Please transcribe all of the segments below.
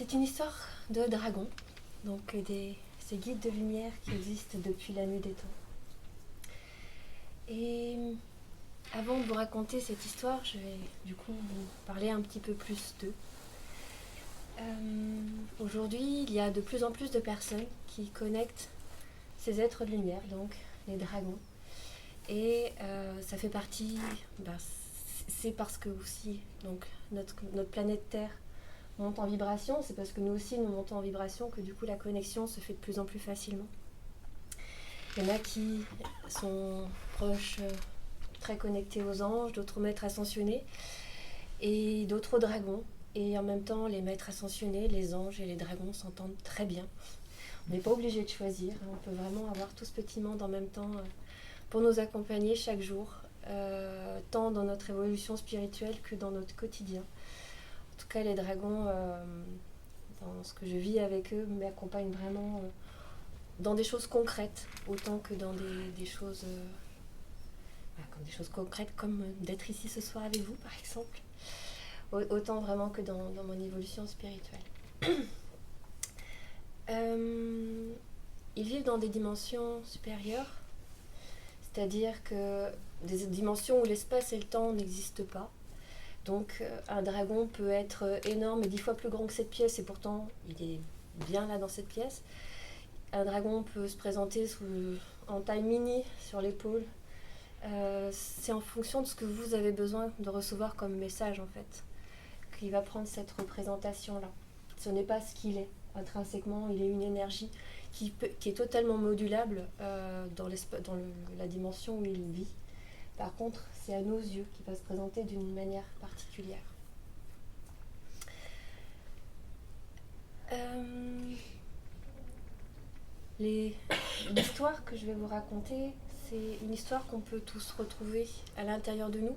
C'est une histoire de dragons, donc ces guides de lumière qui existent depuis la nuit des temps. Et avant de vous raconter cette histoire, je vais du coup vous parler un petit peu plus d'eux. Aujourd'hui, il y a de plus en plus de personnes qui connectent ces êtres de lumière, donc les dragons. Et ça fait partie, c'est parce que aussi donc notre planète Terre monte en vibration, c'est parce que nous aussi nous montons en vibration que du coup la connexion se fait de plus en plus facilement. Il y en a qui sont proches, très connectés aux anges, d'autres aux maîtres ascensionnés et d'autres aux dragons. Et en même temps, les maîtres ascensionnés, les anges et les dragons s'entendent très bien. On n'est pas obligé de choisir, on peut vraiment avoir tout ce petit monde en même temps pour nous accompagner chaque jour, tant dans notre évolution spirituelle que dans notre quotidien. En tout cas, les dragons, dans ce que je vis avec eux, m'accompagnent vraiment dans des choses concrètes, autant que dans des choses, comme des choses concrètes, comme d'être ici ce soir avec vous, par exemple. Autant vraiment que dans mon évolution spirituelle. Ils vivent dans des dimensions supérieures, c'est-à-dire que des dimensions où l'espace et le temps n'existent pas. Donc un dragon peut être énorme et 10 fois plus grand que cette pièce et pourtant il est bien là dans cette pièce. Un dragon peut se présenter en taille mini sur l'épaule. C'est en fonction de ce que vous avez besoin de recevoir comme message en fait, qu'il va prendre cette représentation-là. Ce n'est pas ce qu'il est. Intrinsèquement, il est une énergie qui est totalement modulable dans la dimension où il vit. Par contre, c'est à nos yeux qu'il va se présenter d'une manière particulière. L'histoire que je vais vous raconter, c'est une histoire qu'on peut tous retrouver à l'intérieur de nous.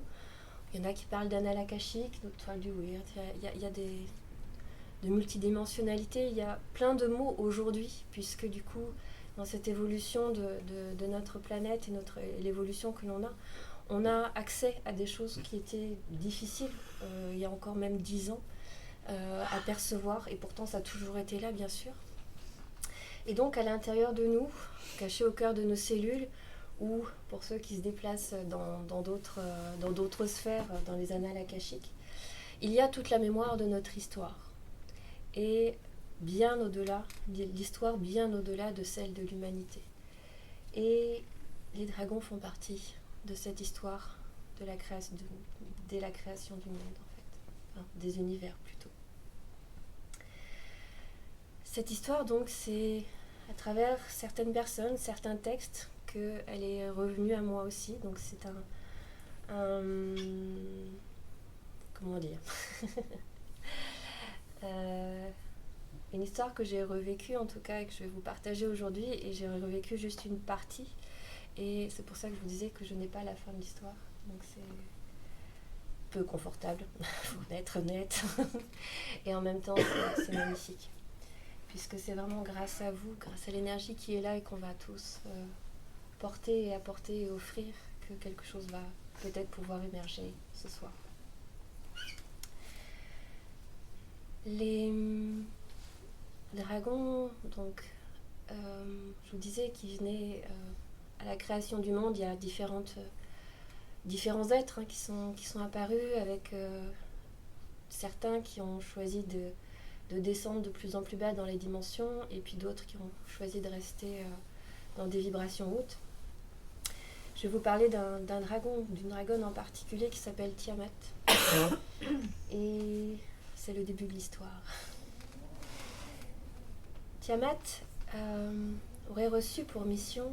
Il y en a qui parlent d'annales akashiques, d'autres parlent du weird. Il y a de multidimensionnalité. Il y a plein de mots aujourd'hui, puisque du coup, dans cette évolution de notre planète et l'évolution que l'on a, on a accès à des choses qui étaient difficiles, il y a encore même 10 ans, à percevoir, et pourtant ça a toujours été là, bien sûr. Et donc à l'intérieur de nous, caché au cœur de nos cellules, ou pour ceux qui se déplacent dans d'autres sphères, dans les annales akashiques, il y a toute la mémoire de notre histoire. Et bien au-delà, l'histoire bien au-delà de celle de l'humanité. Et les dragons font partie de cette histoire dès la création du monde, en fait. Enfin, des univers, plutôt. Cette histoire, donc, c'est à travers certaines personnes, certains textes, qu'elle est revenue à moi aussi. Donc, c'est comment dire une histoire que j'ai revécue, en tout cas, et que je vais vous partager aujourd'hui. Et j'ai revécu juste une partie. Et c'est pour ça que je vous disais que je n'ai pas la fin de l'histoire. Donc c'est peu confortable, pour être honnête. Et en même temps, c'est magnifique. Puisque c'est vraiment grâce à vous, grâce à l'énergie qui est là et qu'on va tous porter et apporter et offrir que quelque chose va peut-être pouvoir émerger ce soir. Les dragons, donc, je vous disais qu'ils venaient à la création du monde. Il y a différents êtres qui sont apparus, avec certains qui ont choisi de descendre de plus en plus bas dans les dimensions, et puis d'autres qui ont choisi de rester dans des vibrations hautes. Je vais vous parler d'une dragonne en particulier qui s'appelle Tiamat. Et c'est le début de l'histoire. Tiamat aurait reçu pour mission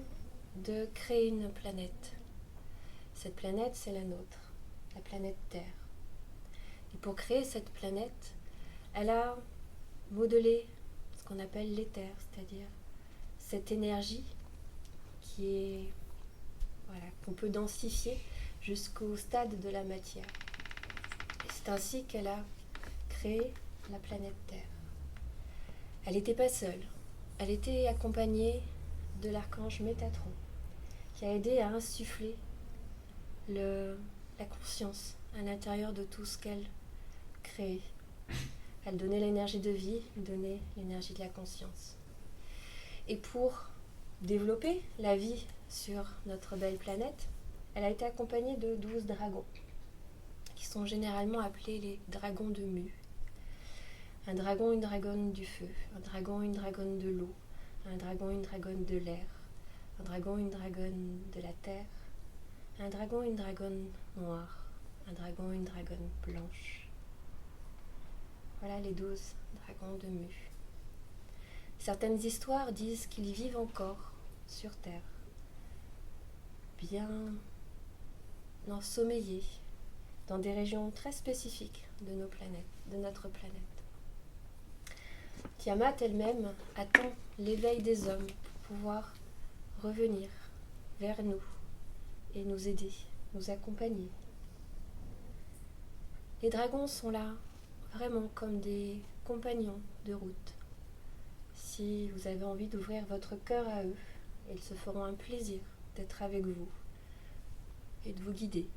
de créer une planète. Cette planète, c'est la nôtre, la planète Terre. Et pour créer cette planète, elle a modelé ce qu'on appelle l'éther, c'est-à-dire cette énergie qu'on peut densifier jusqu'au stade de la matière. Et c'est ainsi qu'elle a créé la planète Terre. Elle n'était pas seule. Elle était accompagnée de l'archange Métatron, qui a aidé à insuffler la conscience à l'intérieur de tout ce qu'elle crée. Elle donnait l'énergie de vie, elle donnait l'énergie de la conscience. Et pour développer la vie sur notre belle planète, elle a été accompagnée de 12 dragons, qui sont généralement appelés les dragons de Mu. Un dragon, une dragonne du feu, un dragon, une dragonne de l'eau, un dragon, une dragonne de l'air, un dragon, une dragonne de la terre, un dragon, une dragonne noire, un dragon, une dragonne blanche. Voilà les 12 dragons de Mu. Certaines histoires disent qu'ils vivent encore sur Terre, bien ensommeillés dans des régions très spécifiques de notre planète. Tiamat elle-même attend l'éveil des hommes pour pouvoir revenir vers nous et nous aider, nous accompagner. Les dragons sont là vraiment comme des compagnons de route. Si vous avez envie d'ouvrir votre cœur à eux, ils se feront un plaisir d'être avec vous et de vous guider.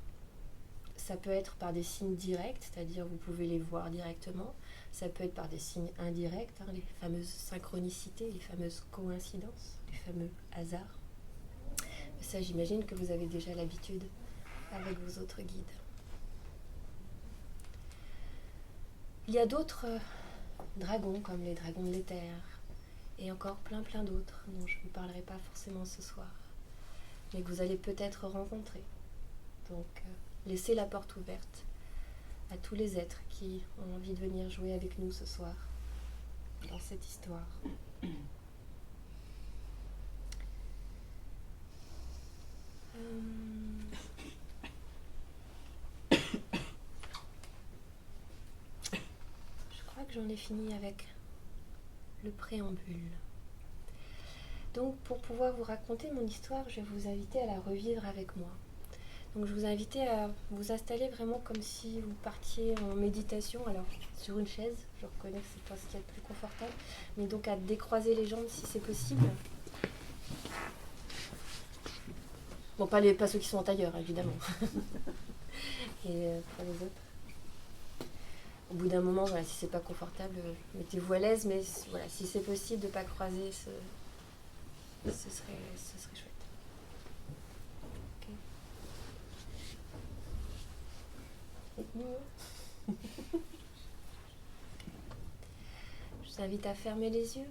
Ça peut être par des signes directs, c'est-à-dire vous pouvez les voir directement. Ça peut être par des signes indirects, les fameuses synchronicités, les fameuses coïncidences, les fameux hasards. Ça, j'imagine que vous avez déjà l'habitude avec vos autres guides. Il y a d'autres dragons, comme les dragons de l'éther, et encore plein d'autres dont je ne vous parlerai pas forcément ce soir, mais que vous allez peut-être rencontrer. Donc, laissez la porte ouverte à tous les êtres qui ont envie de venir jouer avec nous ce soir dans cette histoire. Je crois que j'en ai fini avec le préambule. Donc, pour pouvoir vous raconter mon histoire, je vais vous inviter à la revivre avec moi. Donc, je vous invite à vous installer vraiment comme si vous partiez en méditation, alors sur une chaise, je reconnais que c'est pas ce qu'il y a de plus confortable, mais donc à décroiser les jambes si c'est possible. Bon, pas ceux qui sont en tailleur, évidemment. Et pour les autres. Au bout d'un moment, voilà, si c'est pas confortable, mettez-vous à l'aise, mais voilà, si c'est possible de ne pas croiser, ce serait chouette. Okay. Je vous invite à fermer les yeux.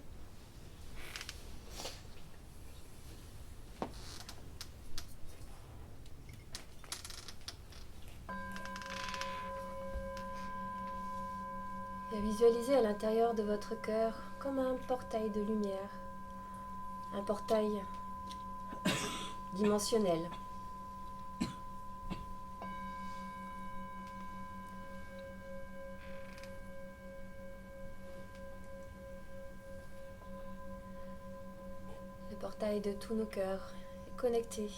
Et à visualiser à l'intérieur de votre cœur comme un portail de lumière, un portail dimensionnel. Le portail de tous nos cœurs est connecté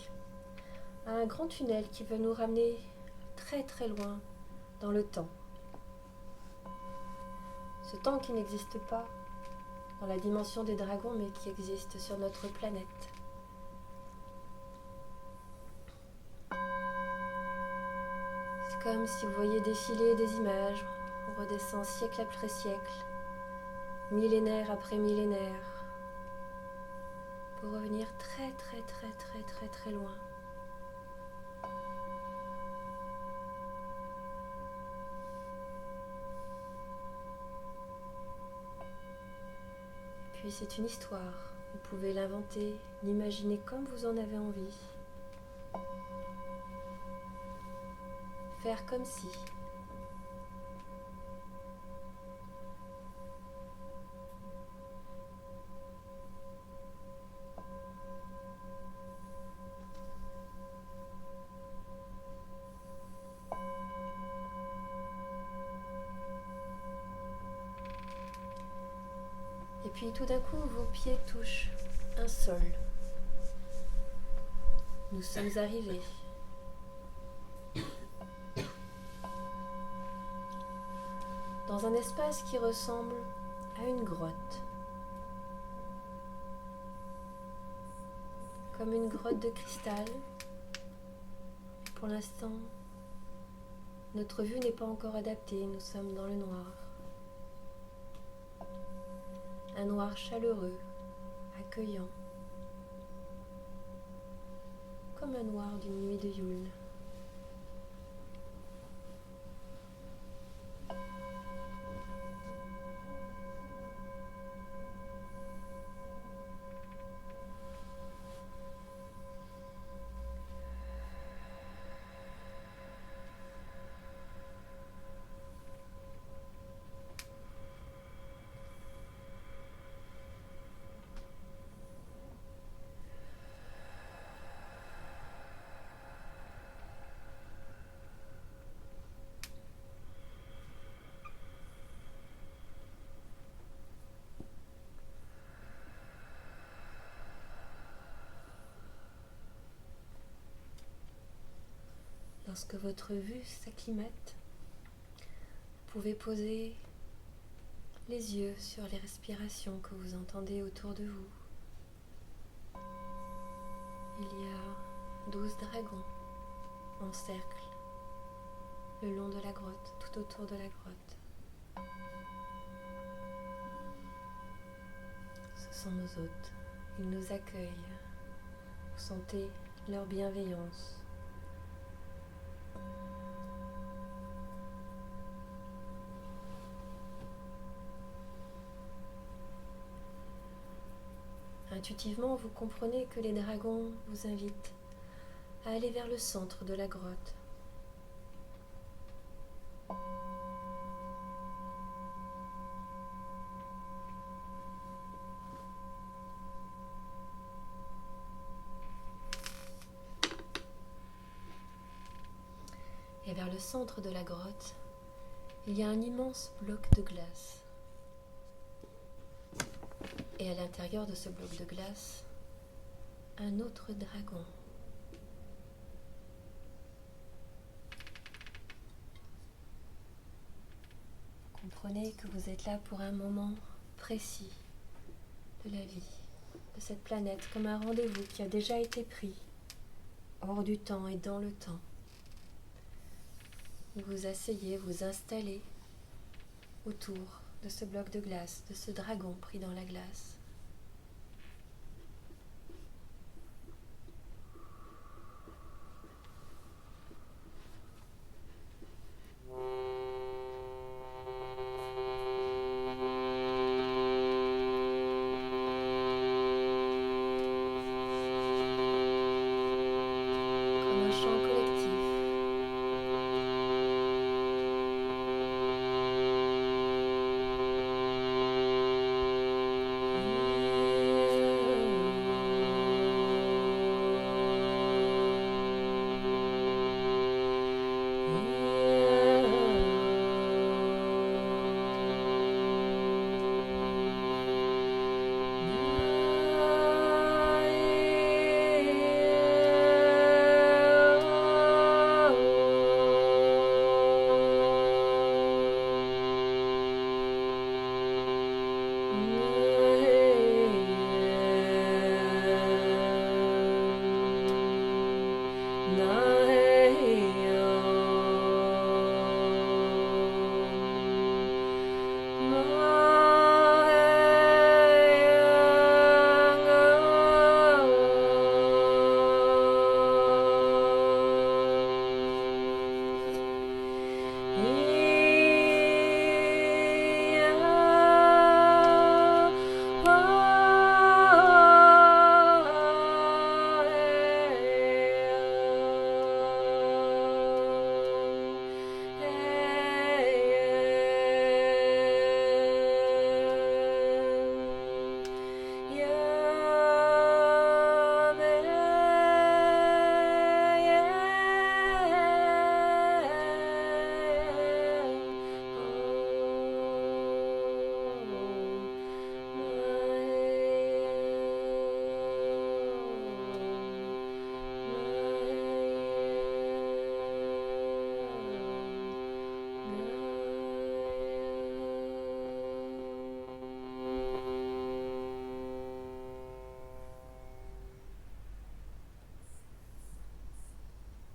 à un grand tunnel qui veut nous ramener très loin dans le temps. Ce temps qui n'existe pas dans la dimension des dragons, mais qui existe sur notre planète. C'est comme si vous voyiez défiler des images. On redescend siècle après siècle, millénaire après millénaire, pour revenir très loin. Puis c'est une histoire. Vous pouvez l'inventer, l'imaginer comme vous en avez envie. Faire comme si. Et puis tout d'un coup, vos pieds touchent un sol. Nous sommes arrivés. Dans un espace qui ressemble à une grotte. Comme une grotte de cristal. Pour l'instant, notre vue n'est pas encore adaptée, nous sommes dans le noir. un noir chaleureux, accueillant, comme un noir d'une nuit de Yule. Lorsque votre vue s'acclimate, vous pouvez poser les yeux sur les respirations que vous entendez autour de vous. Il y a 12 dragons en cercle le long de la grotte, tout autour de la grotte. Ce sont nos hôtes. Ils nous accueillent. Vous sentez leur bienveillance. Intuitivement, vous comprenez que les dragons vous invitent à aller vers le centre de la grotte. Et vers le centre de la grotte, il y a un immense bloc de glace. Et à l'intérieur de ce bloc de glace, un autre dragon. Vous comprenez que vous êtes là pour un moment précis de la vie, de cette planète, comme un rendez-vous qui a déjà été pris, hors du temps et dans le temps. Vous vous asseyez, vous installez autour de ce bloc de glace, de ce dragon pris dans la glace. Comme un chant collectif.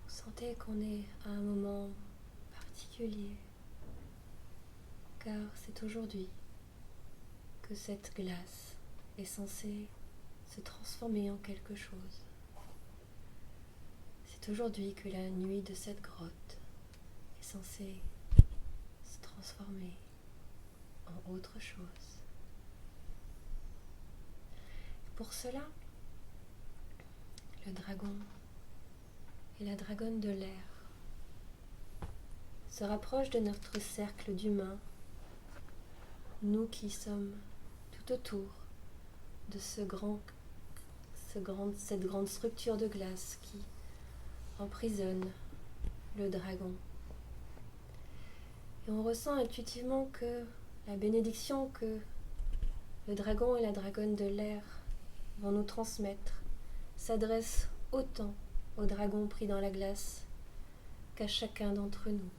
Sentez qu'on est à un moment particulier, car c'est aujourd'hui que que cette glace est censée se transformer en quelque chose. C'est aujourd'hui que la nuit de cette grotte est censée se transformer en autre chose. Pour cela, le dragon et la dragonne de l'air se rapprochent de notre cercle d'humains, nous qui sommes tout autour de cette grande structure de glace qui emprisonne le dragon. Et on ressent intuitivement que la bénédiction que le dragon et la dragonne de l'air vont nous transmettre s'adresse autant au dragon pris dans la glace qu'à chacun d'entre nous.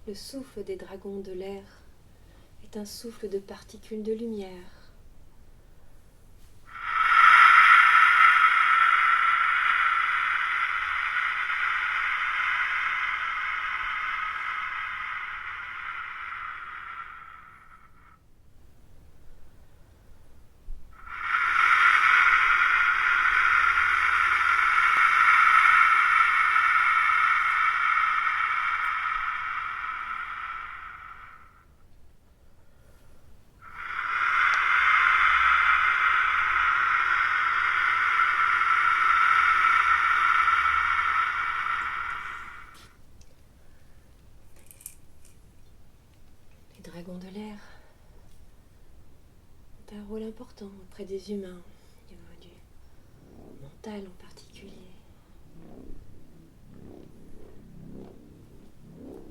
Le souffle des dragons de l'air est un souffle de particules de lumière. Les dragons de l'air ont un rôle important auprès des humains, au niveau du mental en particulier.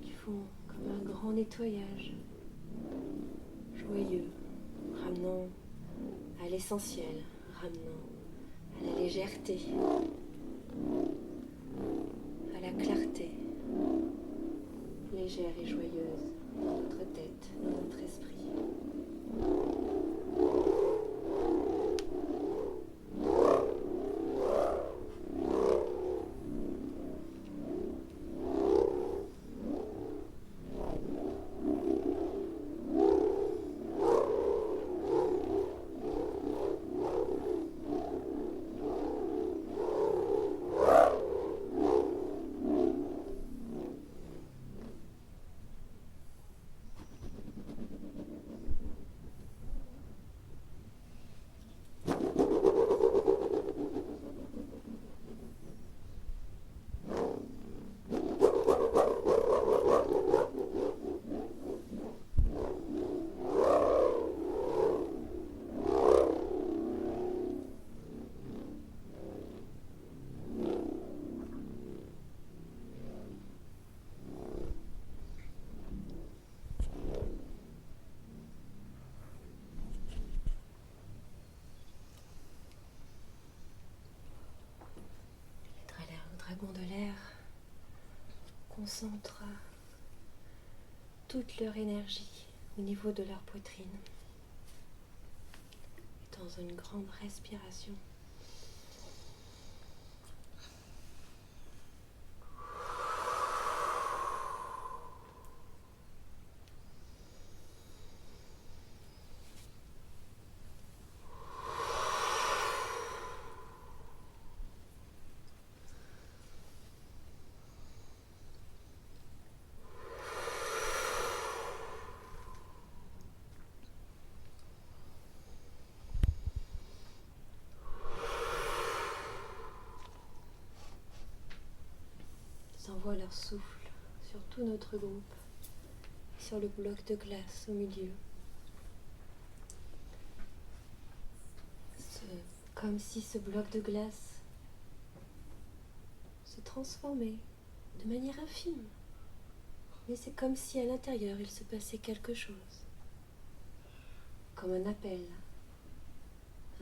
Ils font comme un grand nettoyage, joyeux, ramenant à l'essentiel, ramenant à la légèreté, à la clarté, légère et joyeuse dans notre tête, dans notre esprit. Dragons de l'air concentrent toute leur énergie au niveau de leur poitrine et dans une grande respiration. Envoient leur souffle sur tout notre groupe, sur le bloc de glace au milieu. Comme si ce bloc de glace se transformait de manière infime. Mais c'est comme si à l'intérieur il se passait quelque chose. comme un appel,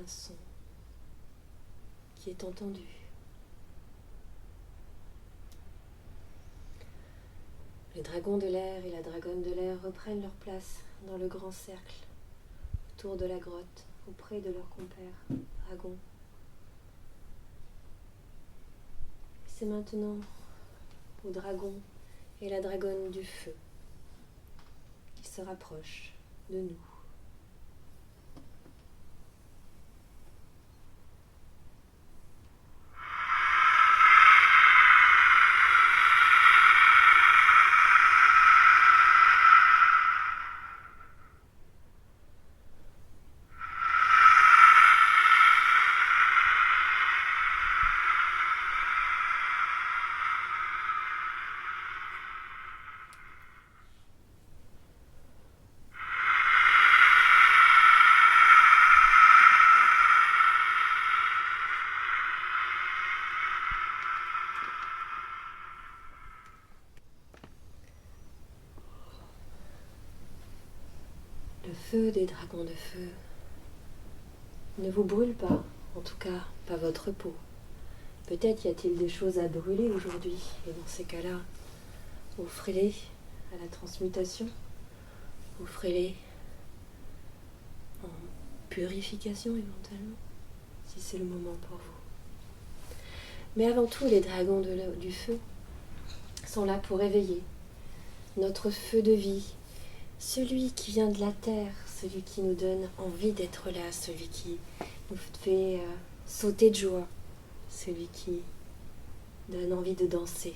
un son qui est entendu. Les dragons de l'air et la dragonne de l'air reprennent leur place dans le grand cercle, autour de la grotte, auprès de leurs compères dragons. C'est maintenant au dragon et la dragonne du feu qui se rapprochent de nous. Le feu des dragons de feu ne vous brûle pas, en tout cas pas votre peau. Peut-être y a-t-il des choses à brûler aujourd'hui, et dans ces cas-là, offrez-les à la transmutation, offrez-les en purification éventuellement, si c'est le moment pour vous. Mais avant tout, les dragons du feu sont là pour éveiller notre feu de vie, celui qui vient de la terre, celui qui nous donne envie d'être là, celui qui nous fait sauter de joie, celui qui donne envie de danser.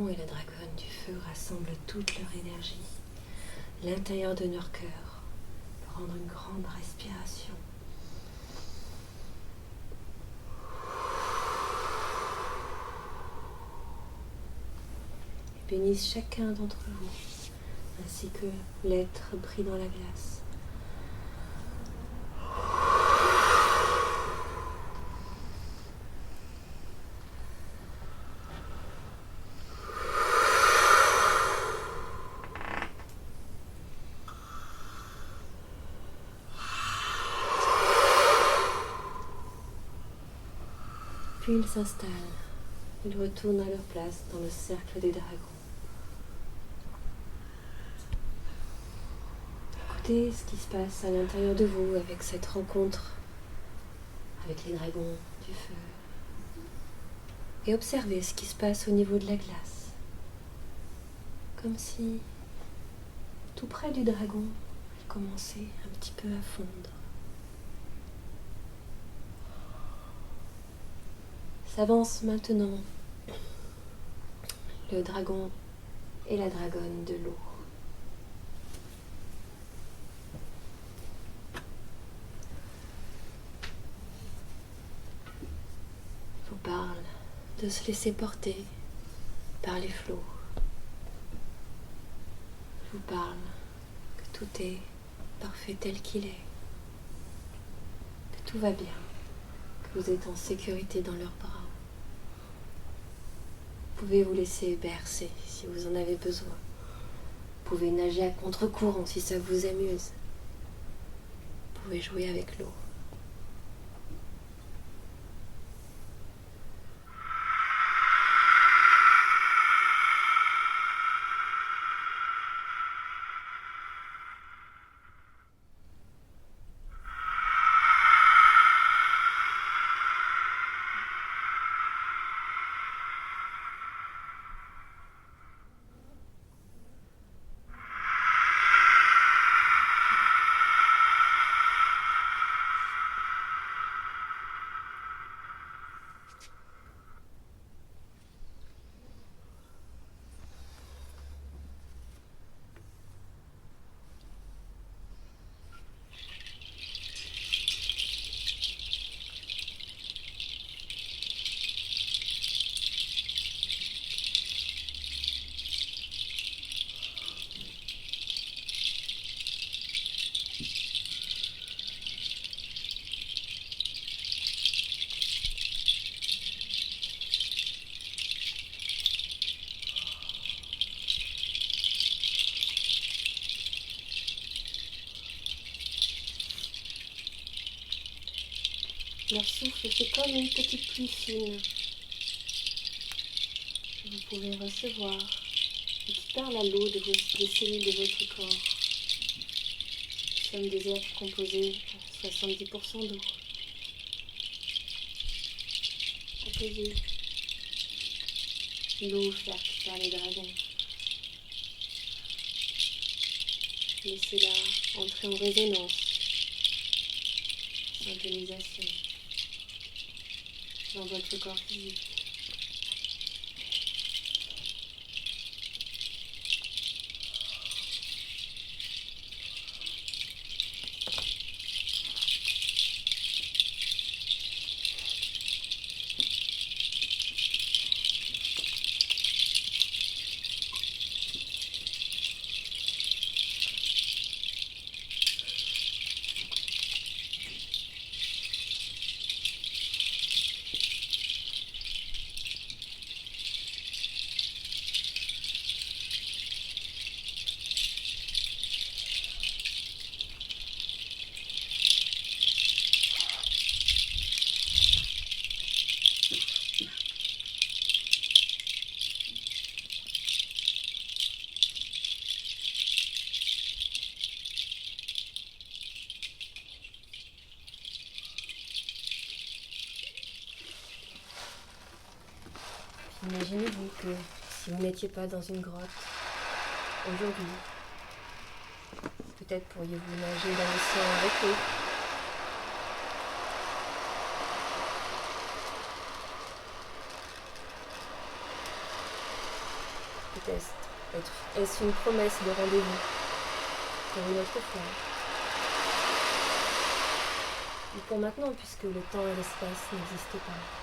Et la dragonne du feu rassemblent toute leur énergie, l'intérieur de leur cœur, prendre une grande respiration. Et bénissent chacun d'entre vous, ainsi que l'être pris dans la glace. Puis ils s'installent. Ils retournent à leur place dans le cercle des dragons. Écoutez ce qui se passe à l'intérieur de vous avec cette rencontre avec les dragons du feu. Et observez ce qui se passe au niveau de la glace. Comme si, tout près du dragon, elle commençait un petit peu à fondre. S'avance maintenant le dragon et la dragonne de l'eau. Je vous parle de se laisser porter par les flots. Je vous parle que tout est parfait tel qu'il est, que tout va bien, que vous êtes en sécurité dans leurs bras. Vous pouvez vous laisser bercer si vous en avez besoin. Vous pouvez nager à contre-courant si ça vous amuse. Vous pouvez jouer avec l'eau. Leur souffle fait comme une petite pluie fine que vous pouvez recevoir et qui parle à l'eau des cellules de votre corps. Nous sommes des êtres composés à 70% d'eau. Accueillez l'eau offerte par les dragons. Laissez-la entrer en résonance, syntonisation dans votre corps physique. Imaginez-vous que si vous n'étiez pas dans une grotte aujourd'hui, peut-être pourriez-vous nager dans l'océan avec eux. Peut-être est-ce une promesse de rendez-vous pour une autre fois. Et pour maintenant, puisque le temps et l'espace n'existent pas.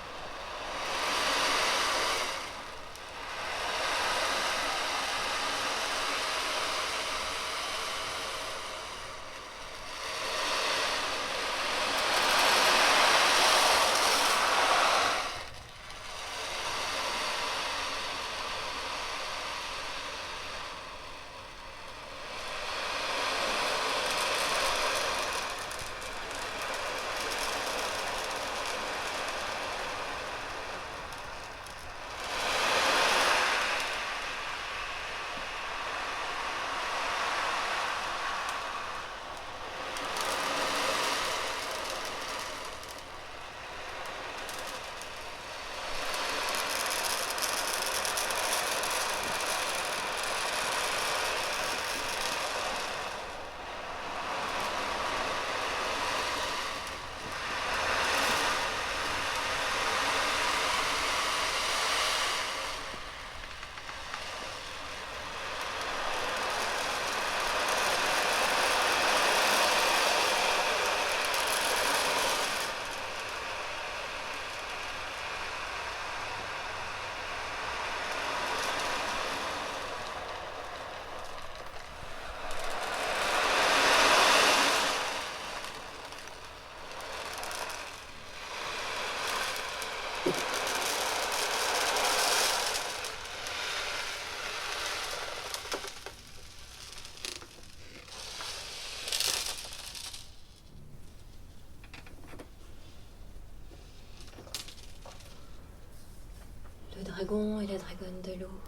dragon et la dragonne de l'eau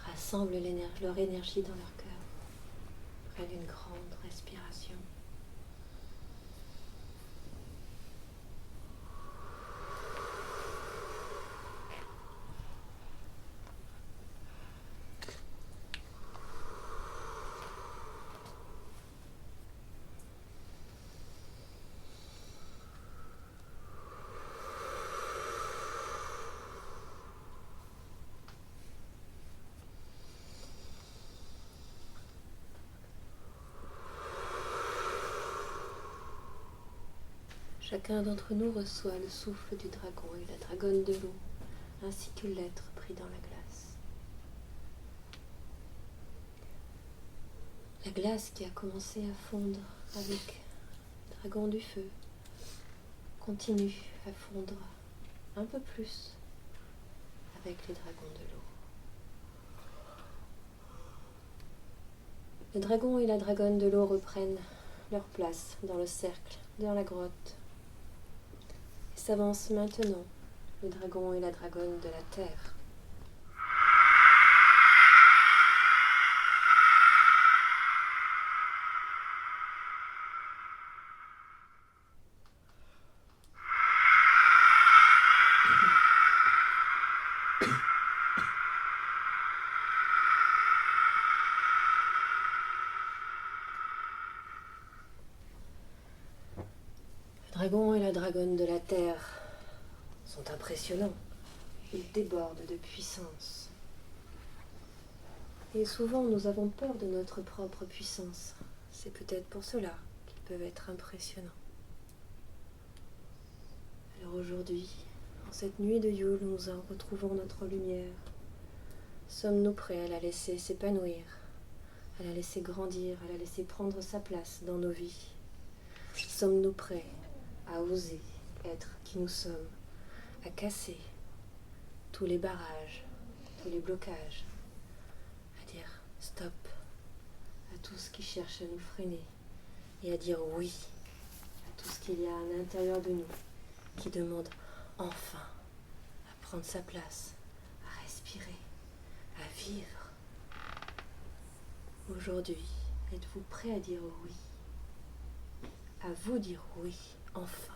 rassemblent leur énergie dans leur cœur, prennent une grande respiration. Chacun d'entre nous reçoit le souffle du dragon et la dragonne de l'eau, ainsi que l'être pris dans la glace. La glace qui a commencé à fondre avec le dragon du feu continue à fondre un peu plus avec les dragons de l'eau. Le dragon et la dragonne de l'eau reprennent leur place dans le cercle, dans la grotte, et s'avancent maintenant, le dragon et la dragonne de la terre. Le dragon et la dragonne de la terre sont impressionnants. Ils débordent de puissance. Et souvent, nous avons peur de notre propre puissance. C'est peut-être pour cela qu'ils peuvent être impressionnants. Alors aujourd'hui, en cette nuit de Yule, nous en retrouvons notre lumière. Sommes-nous prêts à la laisser s'épanouir, à la laisser grandir, à la laisser prendre sa place dans nos vies? Sommes-nous prêts à oser être qui nous sommes, à casser tous les barrages, tous les blocages, à dire stop à tout ce qui cherche à nous freiner et à dire oui à tout ce qu'il y a à l'intérieur de nous qui demande enfin à prendre sa place, à respirer, à vivre. Aujourd'hui, êtes-vous prêt à dire oui? À vous dire oui, enfin.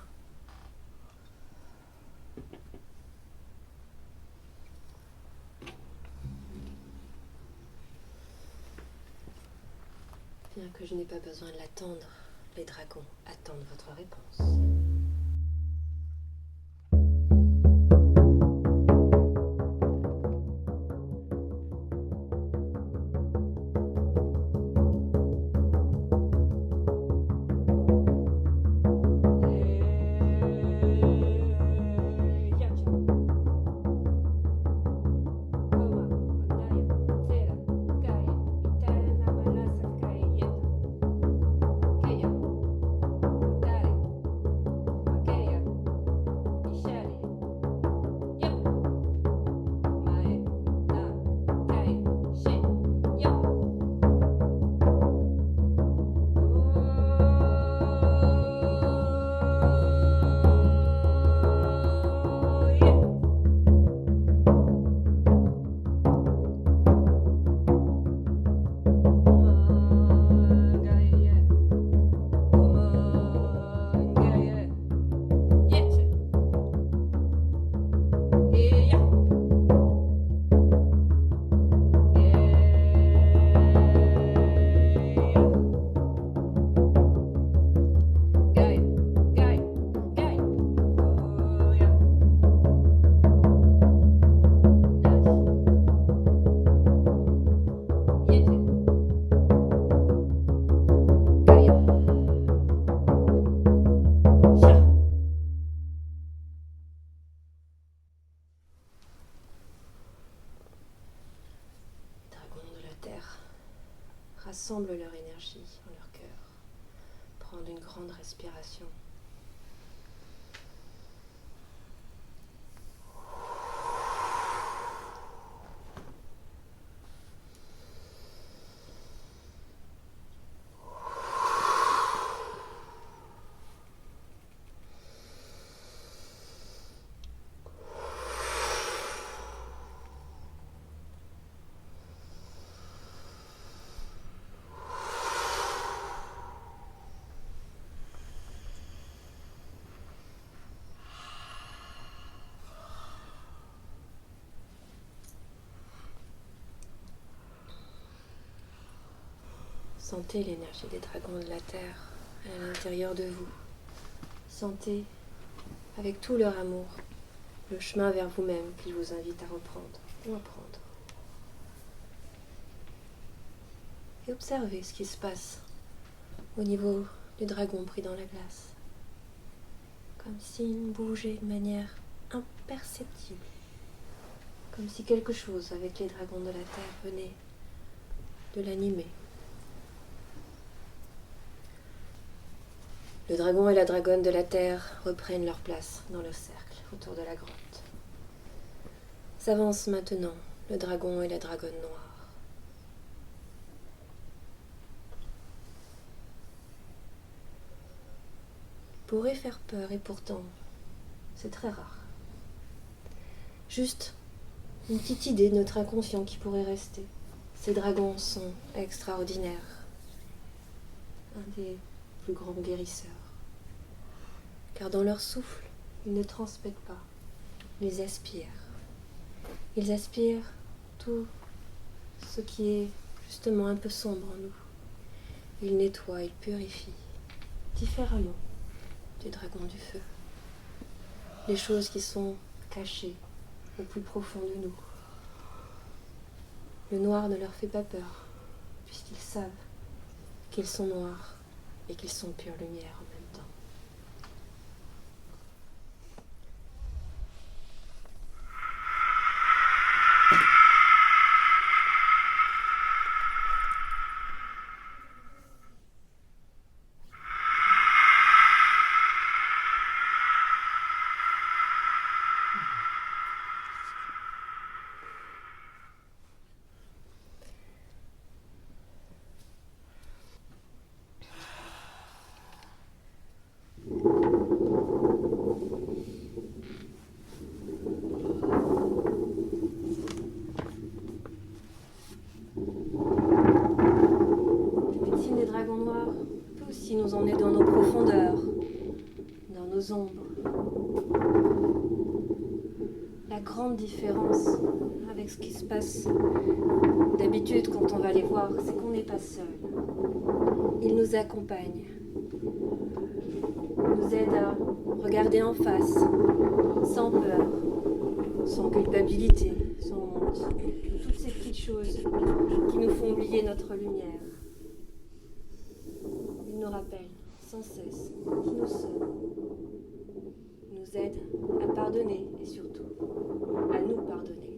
Bien que je n'ai pas besoin de l'attendre, les dragons attendent votre réponse. Rassemblent leur énergie en leur cœur. Prendre une grande respiration. Sentez l'énergie des dragons de la terre à l'intérieur de vous. Sentez, avec tout leur amour, le chemin vers vous-même qu'ils vous invitent à reprendre ou à prendre. Et observez ce qui se passe au niveau du dragon pris dans la glace. Comme s'il bougeait de manière imperceptible. Comme si quelque chose avec les dragons de la terre venait de l'animer. Le dragon et la dragonne de la terre reprennent leur place dans le cercle autour de la grotte. S'avance maintenant le dragon et la dragonne noire. Pourrait faire peur et pourtant, c'est très rare. Juste une petite idée de notre inconscient qui pourrait rester. Ces dragons sont extraordinaires. Un des plus grands guérisseurs. Car dans leur souffle, ils ne transmettent pas, ils aspirent. Ils aspirent tout ce qui est justement un peu sombre en nous. Ils nettoient, ils purifient, différemment du dragon du feu. Les choses qui sont cachées au plus profond de nous. Le noir ne leur fait pas peur, puisqu'ils savent qu'ils sont noirs et qu'ils sont pure lumière en même temps. Si nous en est dans nos profondeurs, dans nos ombres. La grande différence avec ce qui se passe d'habitude quand on va les voir, c'est qu'on n'est pas seul. Ils nous accompagnent, nous aident à regarder en face, sans peur, sans culpabilité, sans honte. Toutes ces petites choses qui nous font oublier notre lumière. Nous rappelle sans cesse qui nous sommes, nous aide à pardonner et surtout à nous pardonner.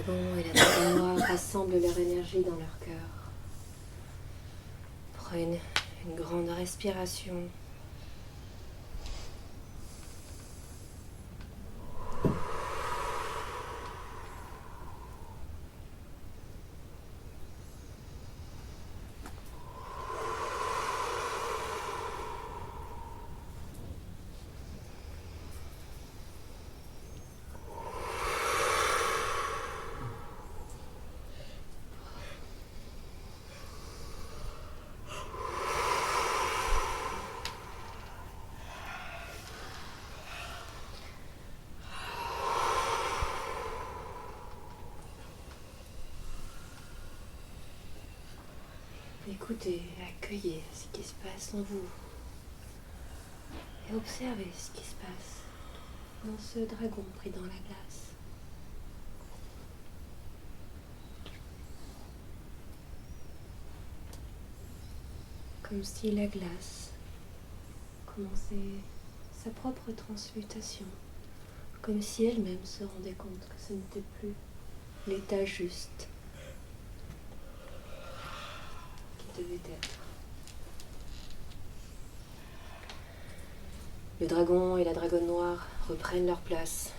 dragon et la dragonne noire rassemblent leur énergie dans leur cœur. Prenez une grande respiration. Écoutez, accueillez ce qui se passe en vous et observez ce qui se passe dans ce dragon pris dans la glace. Comme si la glace commençait sa propre transmutation, comme si elle-même se rendait compte que ce n'était plus l'état juste qui devait être. Le dragon et la dragonne noire reprennent leur place.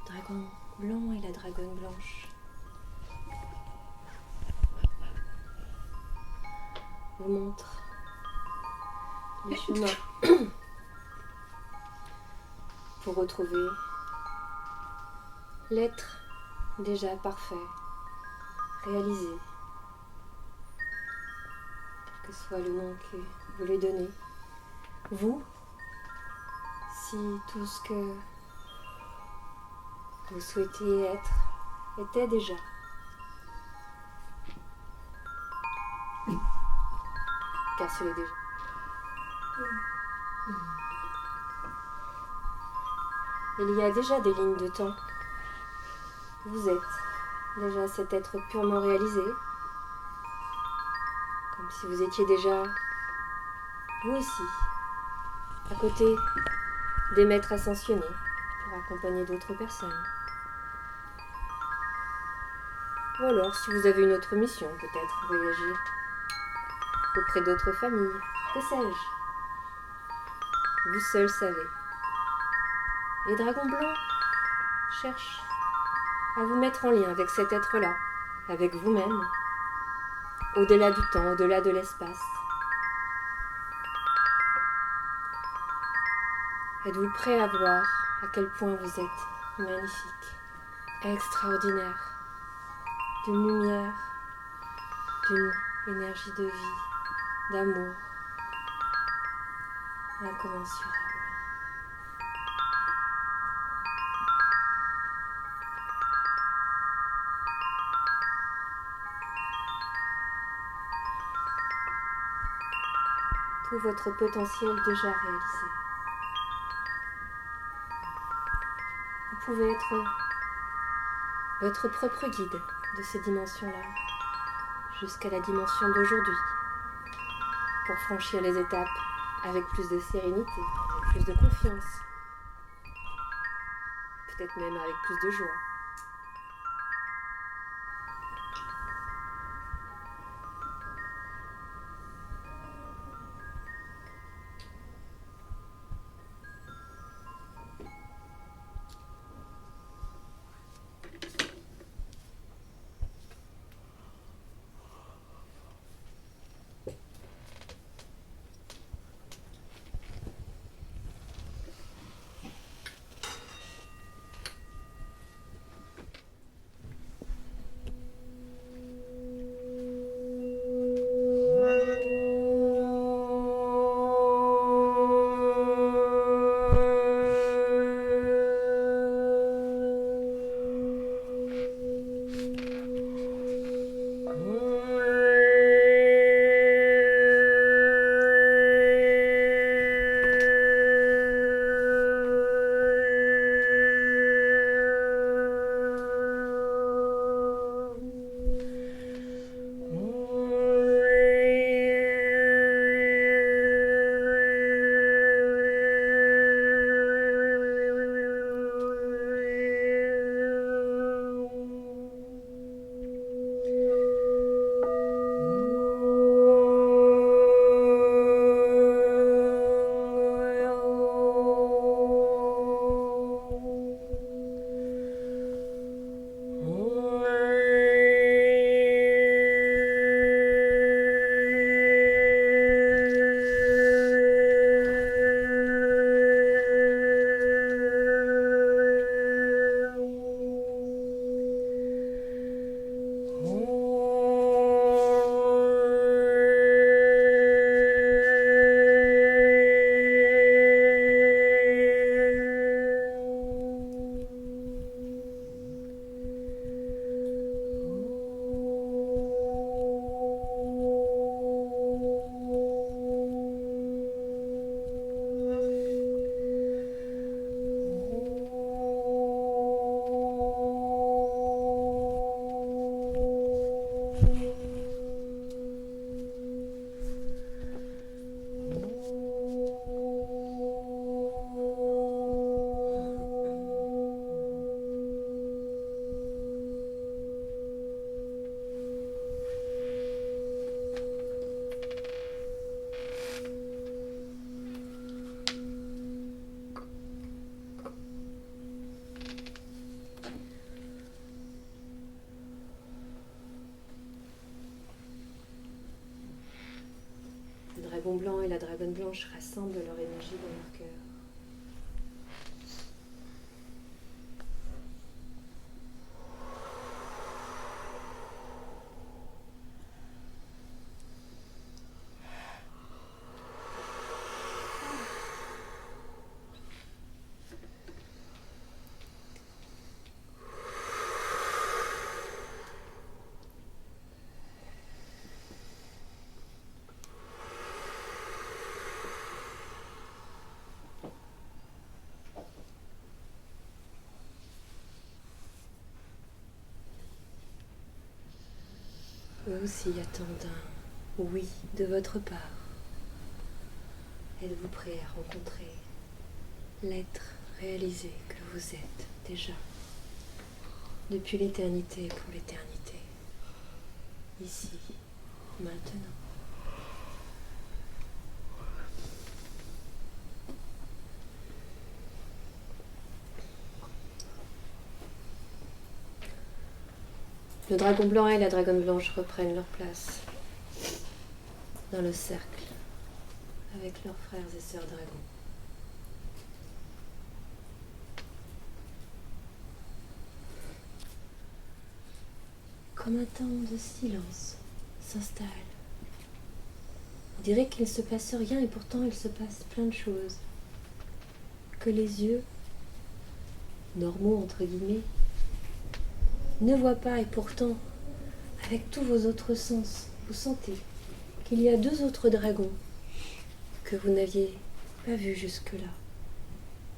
Dragon blanc et la dragonne blanche vous montrent les chemins pour retrouver l'être déjà parfait, réalisé, quel que soit le nom que vous lui donnez. Vous, si tout ce que vous souhaitiez être était déjà. Car ce l'est déjà. Il y a déjà des lignes de temps. Vous êtes déjà cet être purement réalisé, comme si vous étiez déjà, vous aussi, à côté des maîtres ascensionnés pour accompagner d'autres personnes. Ou alors, si vous avez une autre mission, peut-être voyager auprès d'autres familles, que sais-je. Vous seul savez. Les dragons blancs cherchent à vous mettre en lien avec cet être-là, avec vous-même, au-delà du temps, au-delà de l'espace. Êtes-vous prêt à voir à quel point vous êtes magnifique, extraordinaire, d'une lumière, d'une énergie de vie, d'amour, incommensurable. Tout votre potentiel déjà réalisé. Vous pouvez être votre propre guide de ces dimensions-là, jusqu'à la dimension d'aujourd'hui, pour franchir les étapes avec plus de sérénité, avec plus de confiance, peut-être même avec plus de joie. dragon blanc et la dragonne blanche rassemblent leur énergie dans leur cœur. Eux aussi attendent un oui de votre part. Êtes-vous prêt à rencontrer l'être réalisé que vous êtes déjà depuis l'éternité pour l'éternité, ici, maintenant. Le dragon blanc et la dragonne blanche reprennent leur place dans le cercle avec leurs frères et sœurs dragons. Comme un temps de silence s'installe. On dirait qu'il ne se passe rien et pourtant il se passe plein de choses que les yeux, normaux entre guillemets, ne voient pas et pourtant, avec tous vos autres sens, vous sentez qu'il y a deux autres dragons que vous n'aviez pas vus jusque-là,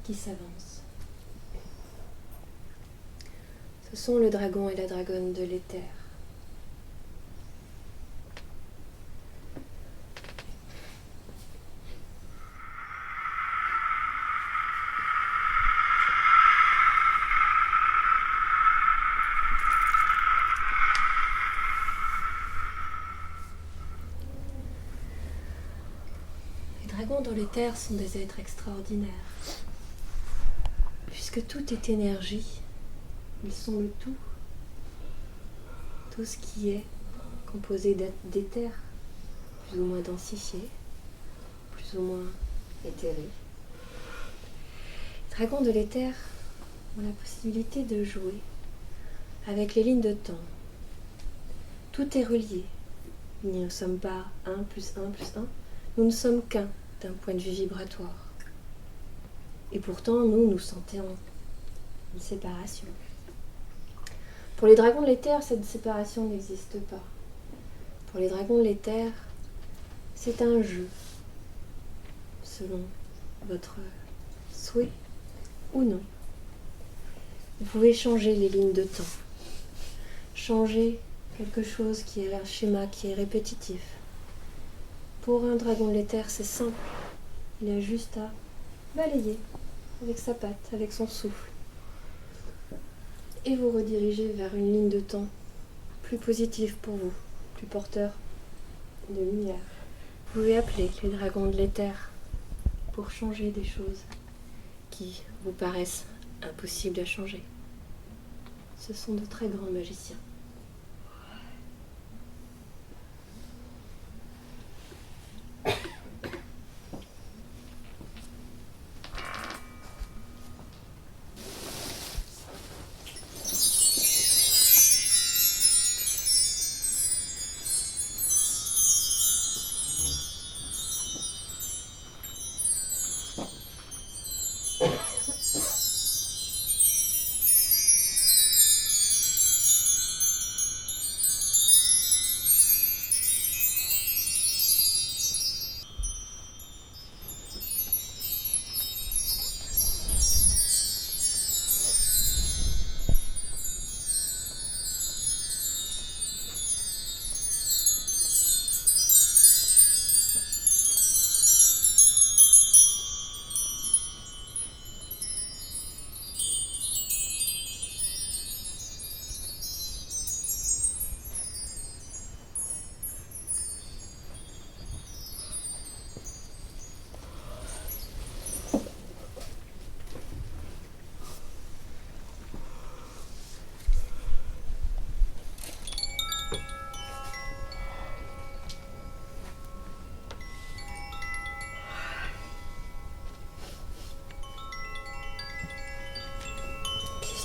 qui s'avancent. Ce sont le dragon et la dragonne de l'éther. Les dragons dans l'éther sont des êtres extraordinaires. Puisque tout est énergie, ils sont le tout. Tout ce qui est composé d'éther, plus ou moins densifié, plus ou moins éthéré. Les dragons de l'éther ont la possibilité de jouer avec les lignes de temps. Tout est relié. Nous ne sommes pas 1 plus 1 plus 1. Nous ne sommes qu'un d'un point de vue vibratoire. Et pourtant, nous sentons une séparation. Pour les dragons de l'éther, cette séparation n'existe pas. Pour les dragons de l'éther, c'est un jeu, selon votre souhait ou non. Vous pouvez changer les lignes de temps, changer quelque chose qui est un schéma qui est répétitif. Pour un dragon de l'éther, c'est simple. Il a juste à balayer avec sa patte, avec son souffle. Et vous rediriger vers une ligne de temps plus positive pour vous, plus porteur de lumière. Vous pouvez appeler les dragons de l'éther pour changer des choses qui vous paraissent impossibles à changer. Ce sont de très grands magiciens.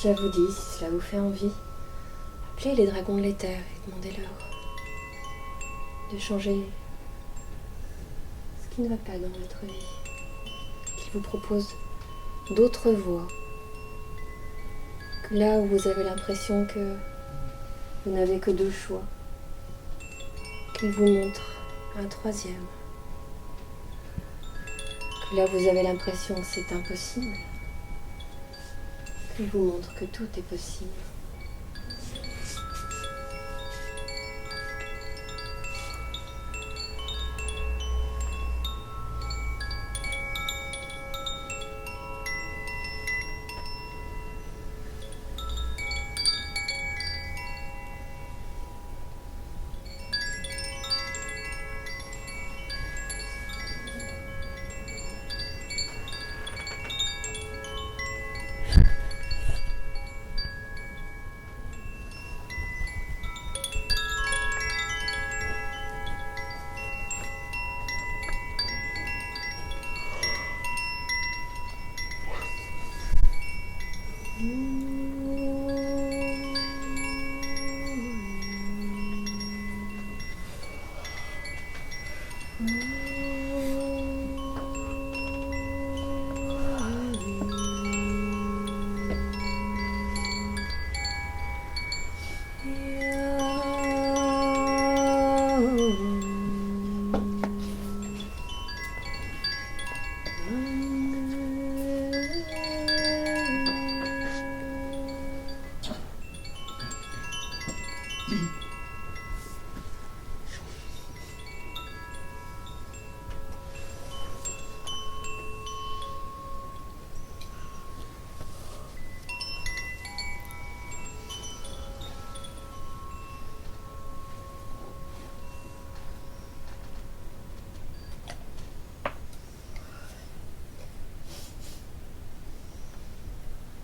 cela vous dit, si cela vous fait envie, appelez les dragons de l'éther et demandez-leur de changer ce qui ne va pas dans votre vie, qu'ils vous proposent d'autres voies, que là où vous avez l'impression que vous n'avez que deux choix, qu'ils vous montrent un troisième, que là vous avez l'impression que c'est impossible, qu'ils vous montrent que tout est possible.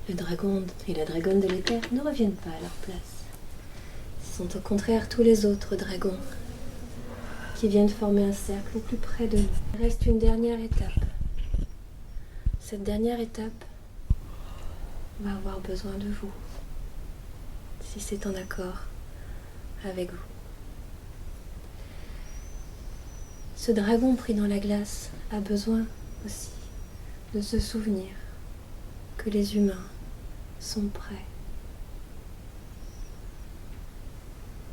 Le dragon et la dragonne de l'éther ne reviennent pas à leur place. Ce sont au contraire tous les autres dragons qui viennent former un cercle au plus près de nous. Il reste une dernière étape. Cette dernière étape va avoir besoin de vous, si c'est en accord avec vous. Ce dragon pris dans la glace a besoin aussi de se souvenir que les humains sont prêts,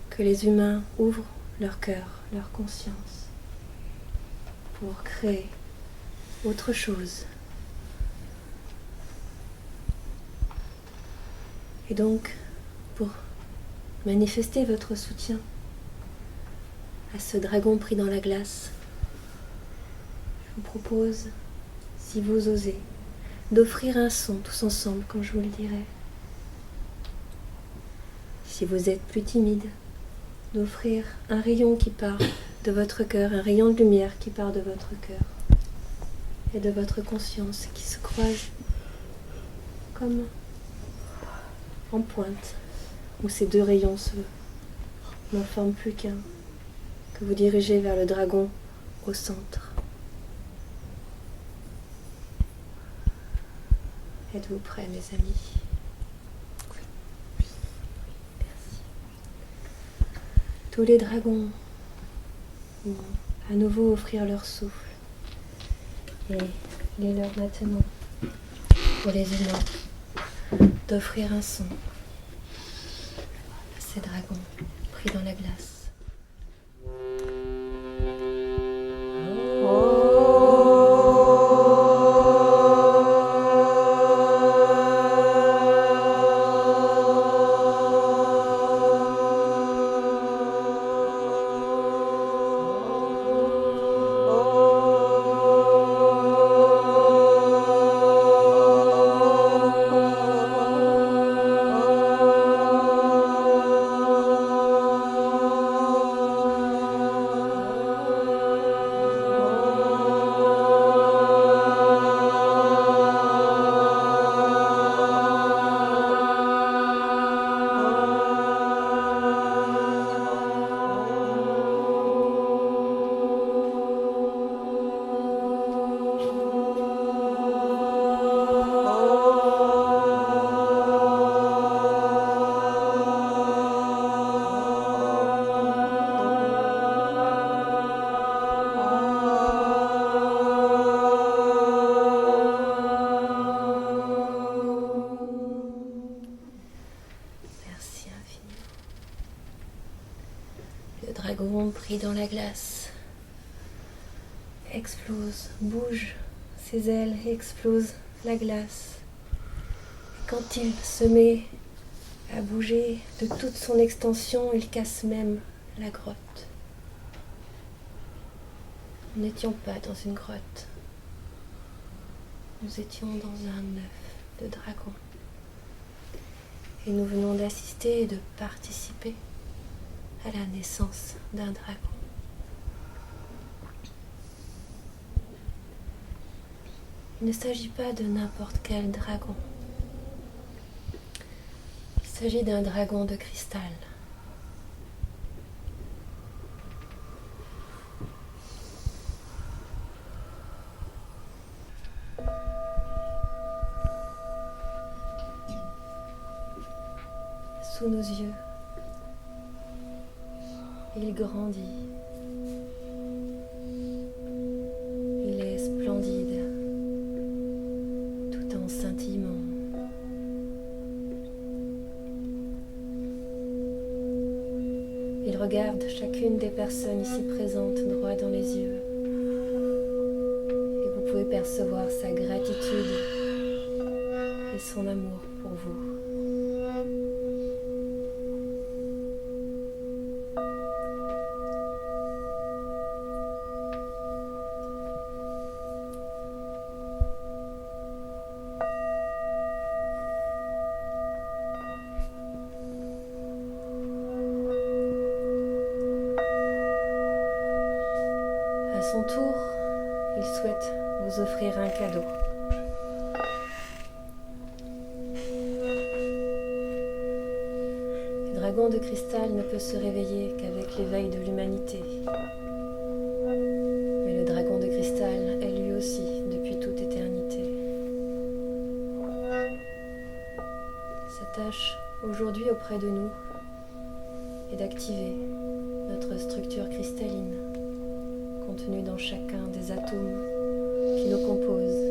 que les humains ouvrent leur cœur, leur conscience pour créer autre chose. Et donc, pour manifester votre soutien à ce dragon pris dans la glace, je vous propose, si vous osez, d'offrir un son tous ensemble, comme je vous le dirai. Si vous êtes plus timide, d'offrir un rayon qui part de votre cœur, un rayon de lumière qui part de votre cœur et de votre conscience, qui se croisent comme en pointe, où ces deux rayons n'en forment plus qu'un, que vous dirigez vers le dragon au centre. Êtes-vous prêts, mes amis? Merci. Tous les dragons vont à nouveau offrir leur souffle. Et il est l'heure maintenant pour les humains d'offrir un son à ces dragons pris dans la glace. Le dragon pris dans la glace explose, bouge, ses ailes explosent la glace. Et quand il se met à bouger de toute son extension, il casse même la grotte. Nous n'étions pas dans une grotte. Nous étions dans un œuf de dragon. Et nous venons d'assister et de participer à la naissance d'un dragon. Il ne s'agit pas de n'importe quel dragon. Il s'agit d'un dragon de cristal. Sous nos yeux, il grandit. Il est splendide, tout en scintillement. Il regarde chacune des personnes ici présentes droit dans les yeux. Et vous pouvez percevoir sa gratitude et son amour pour vous. À son tour, il souhaite vous offrir un cadeau. Le dragon de cristal ne peut se réveiller qu'avec l'éveil de l'humanité. Mais le dragon de cristal est lui aussi depuis toute éternité. Sa tâche aujourd'hui auprès de nous est d'activer notre structure cristalline contenue dans chacun des atomes qui nous composent.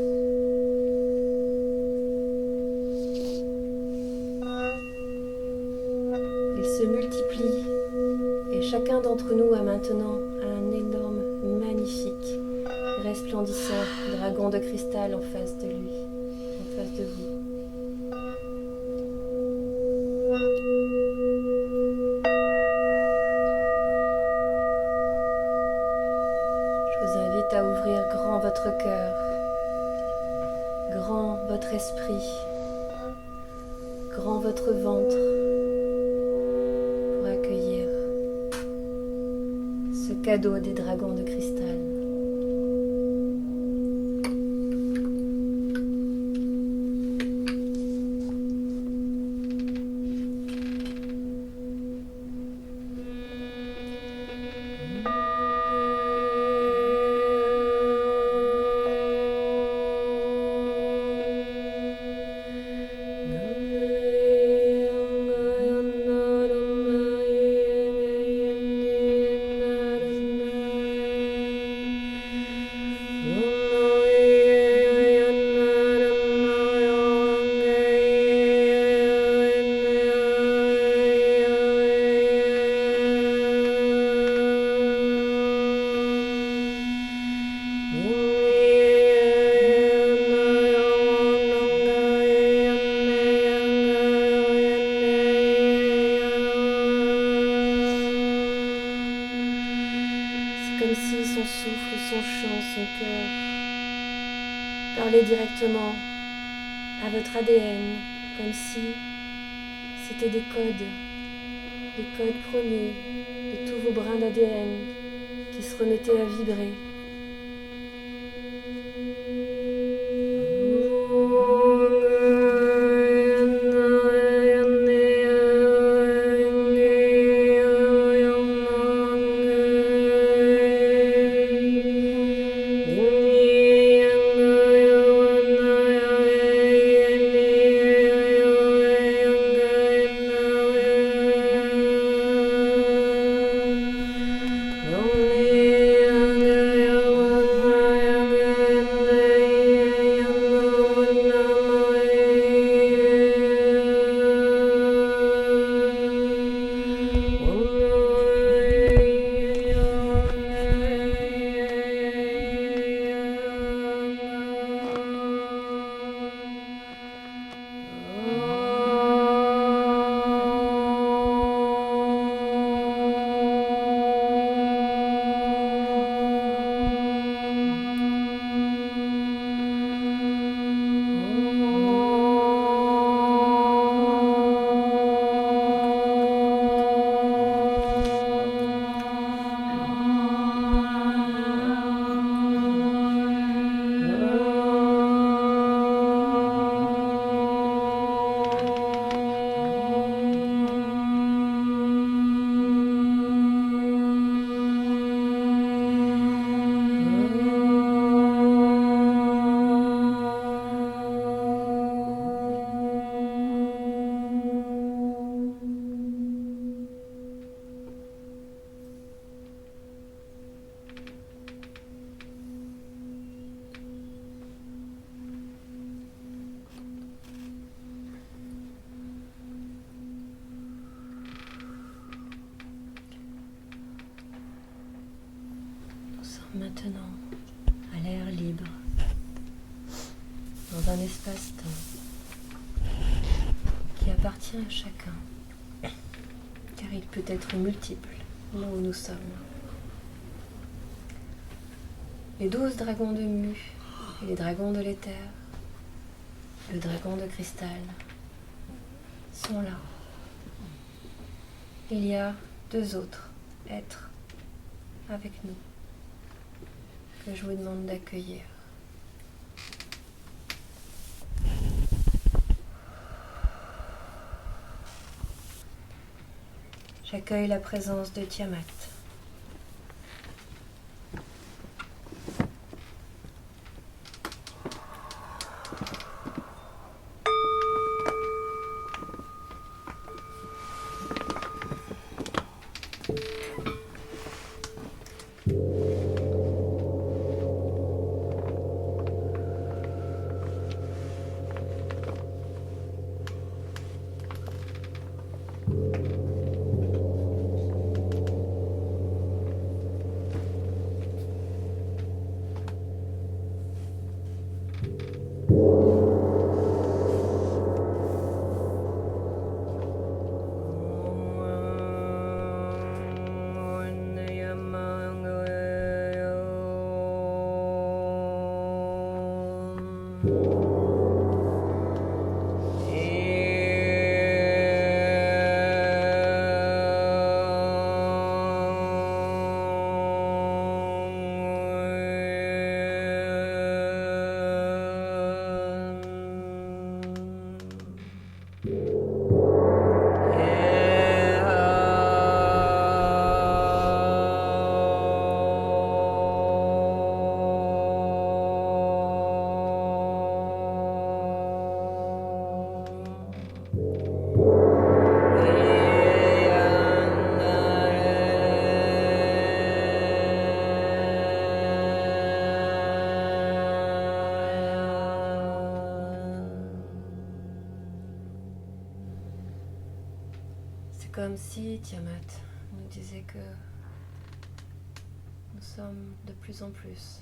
Ils se multiplient et chacun d'entre nous a maintenant un énorme, magnifique, resplendissant dragon de cristal en face de lui, en face de vous. Je vous invite à ouvrir grand votre cœur, grand votre esprit, grand votre ventre pour accueillir ce cadeau des dragons de cristal. Comme si son souffle, son chant, son cœur parlaient directement à votre ADN, comme si c'était des codes premiers de tous vos brins d'ADN qui se remettaient à vibrer. maintenant à l'air libre, dans un espace-temps qui appartient à chacun, car il peut être multiple là où nous sommes. Les 12 dragons de Mu et les dragons de l'éther, le dragon de cristal, sont là. Il y a 2 autres êtres avec nous que je vous demande d'accueillir. J'accueille la présence de Tiamat. C'est comme si Tiamat nous disait que nous sommes de plus en plus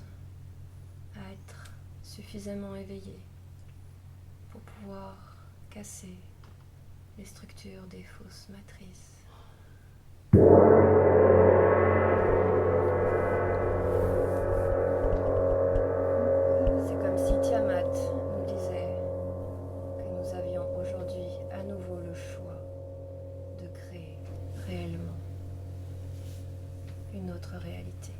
à être suffisamment éveillés pour pouvoir casser les structures des fausses matrices. C'est comme si Tiamat nous disait que nous avions aujourd'hui à nouveau le choix de créer réellement une autre réalité.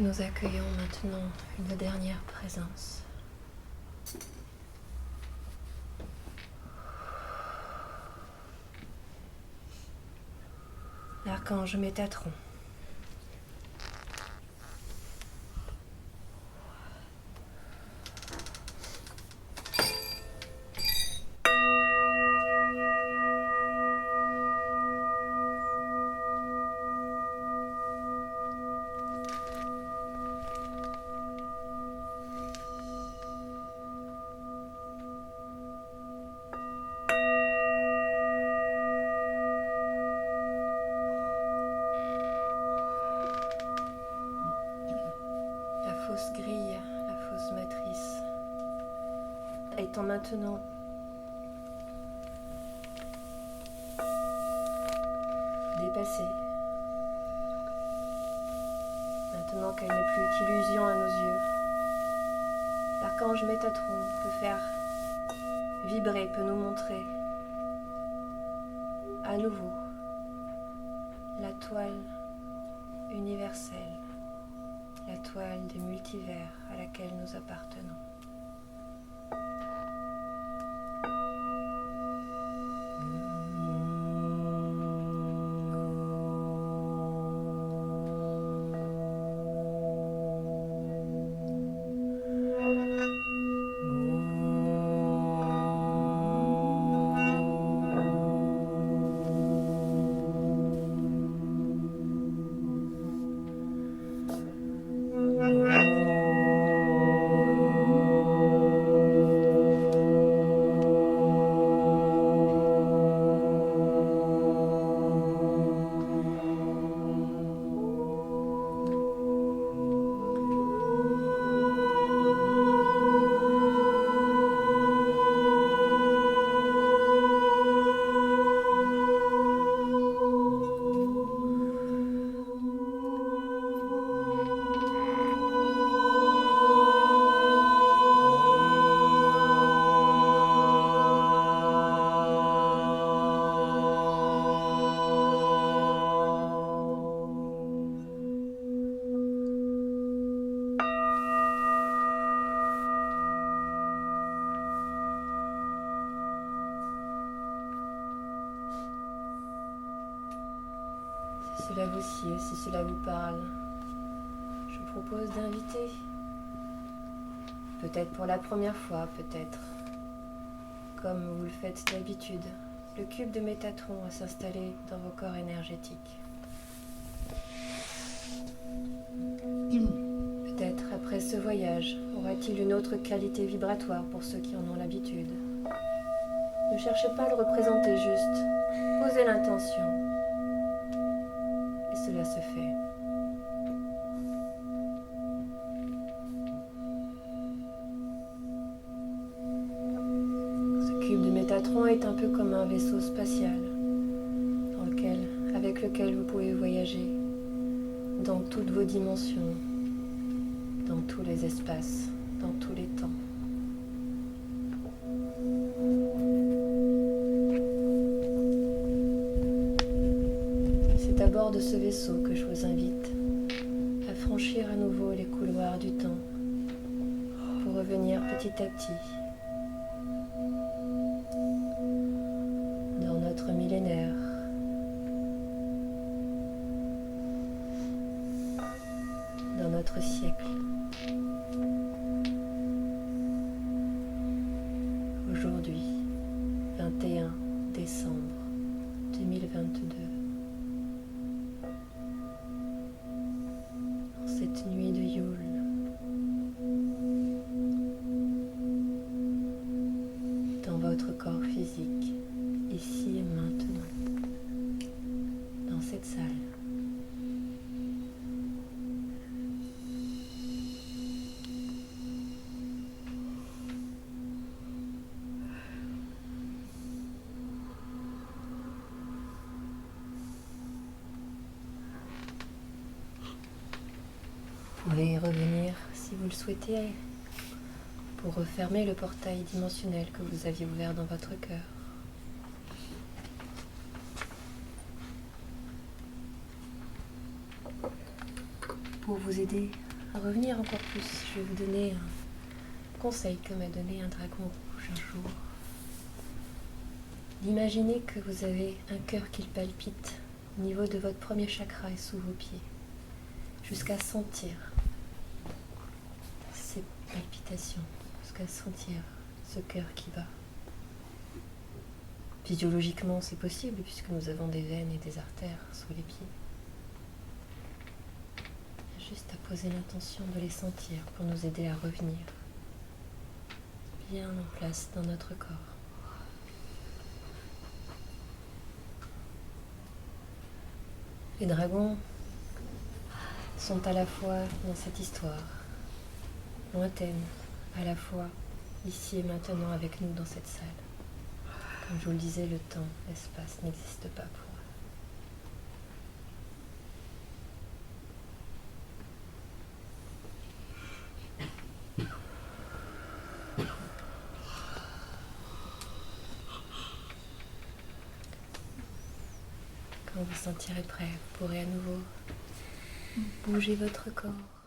Nous accueillons maintenant une dernière présence. L'archange Métatron. Grille, la fausse matrice, étant maintenant dépassée, maintenant qu'elle n'est plus qu'illusion à nos yeux, l'archange Métatron peut faire vibrer, peut nous montrer à nouveau la toile universelle, la toile des multivers à laquelle nous appartenons. Si cela vous sied, si cela vous parle, je vous propose d'inviter, peut-être pour la première fois, peut-être, comme vous le faites d'habitude, le cube de Métatron à s'installer dans vos corps énergétiques. Peut-être après ce voyage, aura-t-il une autre qualité vibratoire pour ceux qui en ont l'habitude. Ne cherchez pas à le représenter, juste posez l'intention. Et cela se fait. Ce cube de Métatron est un peu comme un vaisseau spatial avec lequel vous pouvez voyager dans toutes vos dimensions, dans tous les espaces, dans tous les temps. C'est à bord de ce vaisseau que je vous invite à franchir à nouveau les couloirs du temps pour revenir petit à petit dans notre millénaire, dans notre siècle. Aujourd'hui, 21 décembre 2022. En cette nuit de Yule, dans votre corps physique, ici et maintenant, dans cette salle. Vous pouvez y revenir si vous le souhaitez pour refermer le portail dimensionnel que vous aviez ouvert dans votre cœur. Pour vous aider à revenir encore plus, je vais vous donner un conseil que m'a donné un dragon rouge un jour. D'imaginer que vous avez un cœur qui palpite au niveau de votre premier chakra et sous vos pieds, jusqu'à sentir ces palpitations, jusqu'à sentir ce cœur qui bat. Physiologiquement, c'est possible puisque nous avons des veines et des artères sous les pieds. Il y a juste à poser l'intention de les sentir pour nous aider à revenir bien en place dans notre corps. Les dragons sont à la fois dans cette histoire lointaine, à la fois ici et maintenant avec nous dans cette salle. Comme je vous le disais, le temps, l'espace n'existe pas pour eux. quand vous sentirez prêt, vous pourrez à nouveau bouger votre corps.